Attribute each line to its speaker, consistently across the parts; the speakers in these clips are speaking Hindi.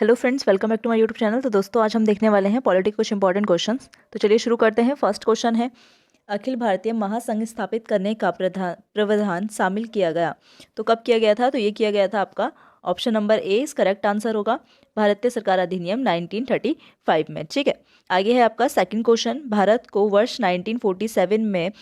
Speaker 1: Hello friends, welcome back to my YouTube channel. तो दोस्तों, आज हम देखने वाले हैं पॉलिटी कुछ इंपॉर्टेंट क्वेश्चंस। तो चलिए शुरू करते हैं। फर्स्ट क्वेश्चन है, अखिल भारतीय महासंघ स्थापित करने का प्रावधान शामिल किया गया। तो कब किया गया था? तो ये किया गया था आपका ऑप्शन नंबर ए इस करेक्ट आंसर होगा, भारतीय सरकार अधिनियम 1935 में। ठीक है, आगे है आपका सेकंड क्वेश्चन, भारत को वर्ष 1947 में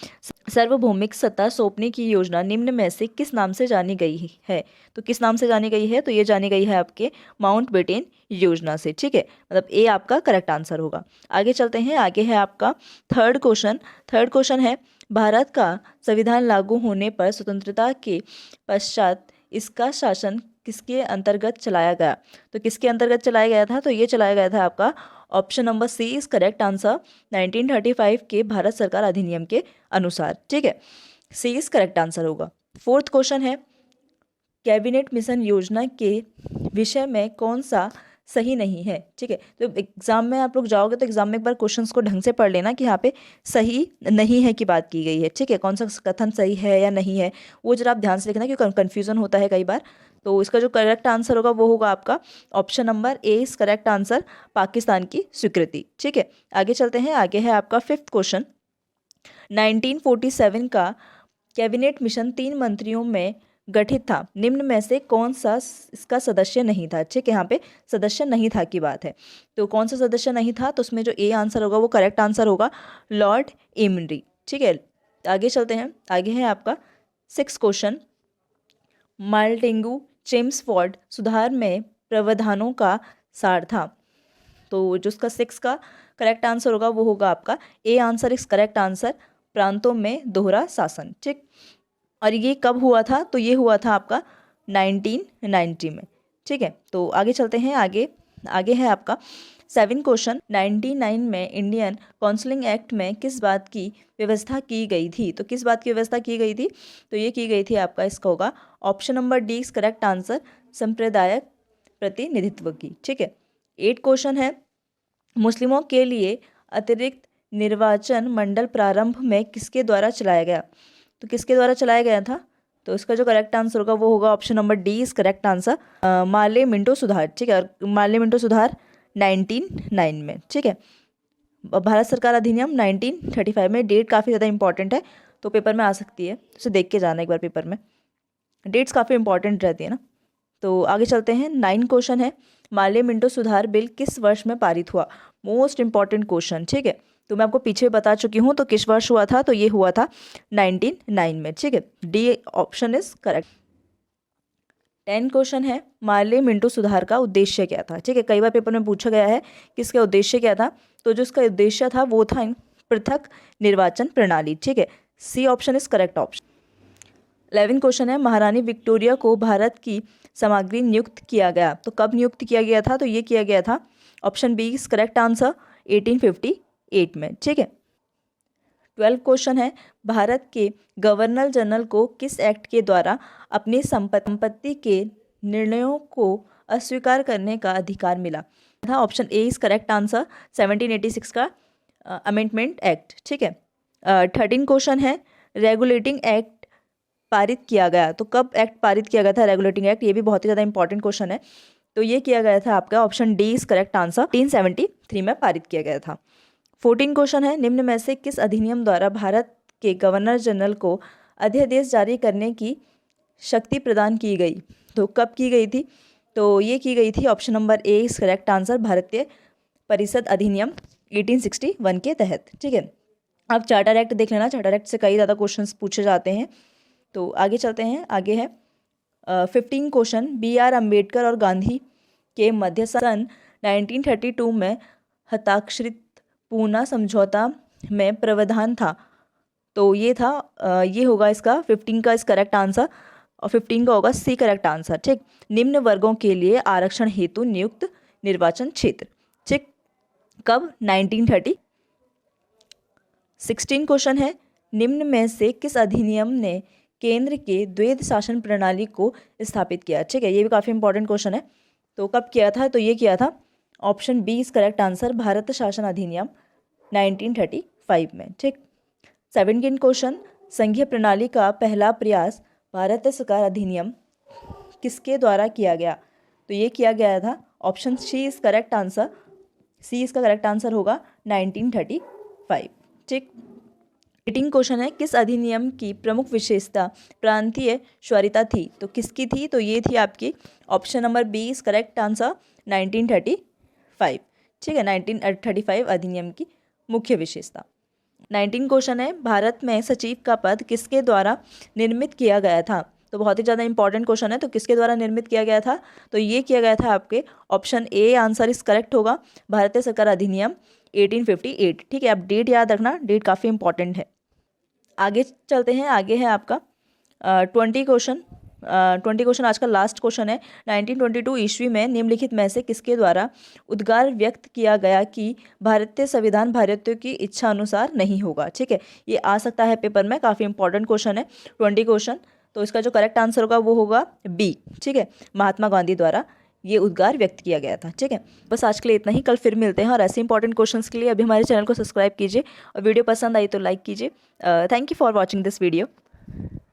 Speaker 1: सार्वभौमिक सत्ता सौंपने की योजना निम्न में से किस नाम से जानी गई है? तो किस नाम से जानी गई है? तो ये जानी गई है आपके माउंटबेटन योजना से। ठीक है, मतलब ए आपका करेक्ट आंसर होगा। आगे चलते हैं, आगे है आपका थर्ड क्वेश्चन। थर्ड क्वेश्चन है, भारत का संविधान लागू होने पर स्वतंत्रता के पश्चात इसका शासन किसके अंतर्गत चलाया गया? तो किसके अंतर्गत चलाया गया था? तो ये चलाया गया था आपका option number C is correct answer, 1935 के भारत सरकार अधिनियम के अनुसार। ठीक है, सी इज करेक्ट आंसर होगा। फोर्थ क्वेश्चन है, कैबिनेट मिशन योजना के विषय में कौन सा सही नहीं है? ठीक है, तो एग्जाम में आप लोग जाओगे तो एग्जाम में एक बार क्वेश्चंस को ढंग से पढ़ लेना कि यहाँ पे सही नहीं है की बात की गई है। ठीक है, कौन सा कथन सही है या नहीं है वो जरा आप ध्यान से लिखना, क्योंकि कन्फ्यूजन होता है कई बार। तो इसका जो करेक्ट आंसर होगा वो होगा आपका option number A is correct answer, Pakistan की स्वीकृति। ठीक है, आगे चलते हैं, आगे है आपका फिफ्थ क्वेश्चन। 1947 का कैबिनेट मिशन 3 मंत्रियों में गठित था, निम्न में से कौन सा इसका सदस्य नहीं था? ठीक है, यहाँ पे सदस्य नहीं था की बात है। तो कौन सा सदस्य नहीं था? तो उसमें जो ए आंसर होगा वो करेक्ट आंसर होगा, लॉर्ड एमरी। ठीक है, आगे चलते हैं, आगे है आपका सिक्स क्वेश्चन, मार्टिंगू चेम्सफोर्ड सुधार में प्रावधानों का सार था। तो जो उसका सिक्स का करेक्ट आंसर होगा वो होगा आपका ए आंसर इस करेक्ट आंसर, प्रांतों में दोहरा शासन। ठीक, और ये कब हुआ था? तो ये हुआ था आपका 1990 में। ठीक है, तो आगे चलते हैं, आगे आगे है आपका सेवन क्वेश्चन, 99 में इंडियन काउंसिलिंग एक्ट में किस बात की व्यवस्था की गई थी? तो किस बात की व्यवस्था की गई थी? तो ये की गई थी आपका, इसका होगा option number D is correct answer, सांप्रदायिक प्रतिनिधित्व की। ठीक है, एट क्वेश्चन है, मुस्लिमों के लिए अतिरिक्त निर्वाचन मंडल प्रारंभ में किसके द्वारा चलाया गया? तो किसके द्वारा चलाया गया था? तो इसका जो करेक्ट आंसर होगा वो होगा option number D is correct answer, Male Minto सुधार। ठीक है, और माले मिंटो सुधार 1909 में। ठीक है, भारत सरकार अधिनियम 1935 में। डेट काफ़ी ज़्यादा इंपॉर्टेंट है, तो पेपर में आ सकती है, उसे देख के जाना एक बार, पेपर में डेट्स काफ़ी इंपॉर्टेंट रहती है ना। तो आगे चलते हैं, नाइन क्वेश्चन है, माले मिंटो सुधार बिल किस वर्ष में पारित हुआ? Most important question. ठीक है, तो मैं आपको पीछे बता चुकी हूँ, तो किस वर्ष हुआ था? तो ये हुआ था 1909 में। ठीक है, D option is correct. 10 question है, माले मिंटो सुधार का उद्देश्य क्या था? ठीक है, कई बार पेपर में पूछा गया है कि इसका उद्देश्य क्या था। तो जो इसका उद्देश्य था वो था पृथक निर्वाचन प्रणाली। ठीक है, C option is correct option. 11 question है, महारानी विक्टोरिया को भारत की सामग्री नियुक्त किया गया, तो कब नियुक्त किया गया था? तो ये किया गया था option B is correct answer, 1858 में। ठीक है, 12 क्वेश्चन है, भारत के गवर्नर जनरल को किस एक्ट के द्वारा अपनी संपत्ति के निर्णयों को अस्वीकार करने का अधिकार मिला था? Option A is correct answer, 1786 का अमेंडमेंट एक्ट। ठीक है, 13 क्वेश्चन है, रेगुलेटिंग एक्ट पारित किया गया, तो कब एक्ट पारित किया गया था रेगुलेटिंग एक्ट? ये भी बहुत ही ज़्यादा इंपॉर्टेंट क्वेश्चन है। तो ये किया गया था आपका option D is correct answer, 1873 में पारित किया गया था। 14 क्वेश्चन है, निम्न में से किस अधिनियम द्वारा भारत के गवर्नर जनरल को अध्यादेश जारी करने की शक्ति प्रदान की गई? तो कब की गई थी? तो ये की गई थी option number A is correct answer, भारतीय परिषद अधिनियम 1861 के तहत। ठीक है, आप चार्टर एक्ट देख लेना, चार्टर एक्ट से कई ज़्यादा क्वेश्चन पूछे जाते हैं। तो आगे चलते हैं, आगे है 15 क्वेश्चन, बी आर अम्बेडकर और गांधी के मध्य सन 1932 में हस्ताक्षरित पूना समझौता में प्रावधान था। तो ये था ये होगा इसका 15 का इस करेक्ट आंसर, और 15 का होगा सी करेक्ट आंसर। ठीक, निम्न वर्गों के लिए आरक्षण हेतु नियुक्त निर्वाचन क्षेत्र। ठीक, कब? 1930। 16 क्वेश्चन है, निम्न में से किस अधिनियम ने केंद्र के द्वैध शासन प्रणाली को स्थापित किया? ठीक है, ये भी काफ़ी इंपॉर्टेंट क्वेश्चन है। तो कब किया था? तो ये किया था option B is correct answer, Bharat शासन अधिनियम 1935 में। ठीक, 17 क्वेश्चन, संघीय प्रणाली का पहला प्रयास भारत सरकार अधिनियम किसके द्वारा किया गया? तो ये किया गया था option C is correct answer, C इसका करेक्ट आंसर होगा 1935। ठीक। 18 क्वेश्चन है, किस अधिनियम की प्रमुख विशेषता प्रांतीय स्वरिता थी? तो किसकी थी? तो ये थी आपकी option number B is correct answer 1935। ठीक है, 1935 अधिनियम की मुख्य विशेषता। 19 क्वेश्चन है, भारत में सचिव का पद किसके द्वारा निर्मित किया गया था? तो बहुत ही ज़्यादा इंपॉर्टेंट क्वेश्चन है। तो किसके द्वारा निर्मित किया गया था? तो ये किया गया था आपके ऑप्शन ए आंसर इस करेक्ट होगा, भारतीय सरकार अधिनियम 1858। ठीक है, आप डेट याद रखना, डेट काफ़ी इंपॉर्टेंट है। आगे चलते हैं, आगे है आपका 20 क्वेश्चन। 20 क्वेश्चन आज का लास्ट क्वेश्चन है। 1922 ईस्वी में निम्नलिखित में से किसके द्वारा उद्गार व्यक्त किया गया कि भारतीय संविधान भारतीयों की इच्छा अनुसार नहीं होगा? ठीक है, ये आ सकता है पेपर में, काफ़ी इंपॉर्टेंट क्वेश्चन है 20 क्वेश्चन। तो इसका जो करेक्ट आंसर होगा वो होगा बी। ठीक है, महात्मा गांधी द्वारा ये उद्गार व्यक्त किया गया था। ठीक है, बस आज के लिए इतना ही, कल फिर मिलते हैं। और ऐसे इंपॉर्टेंट क्वेश्चंस के लिए अभी हमारे चैनल को सब्सक्राइब कीजिए और वीडियो पसंद आई तो लाइक कीजिए। Thank you for watching this video.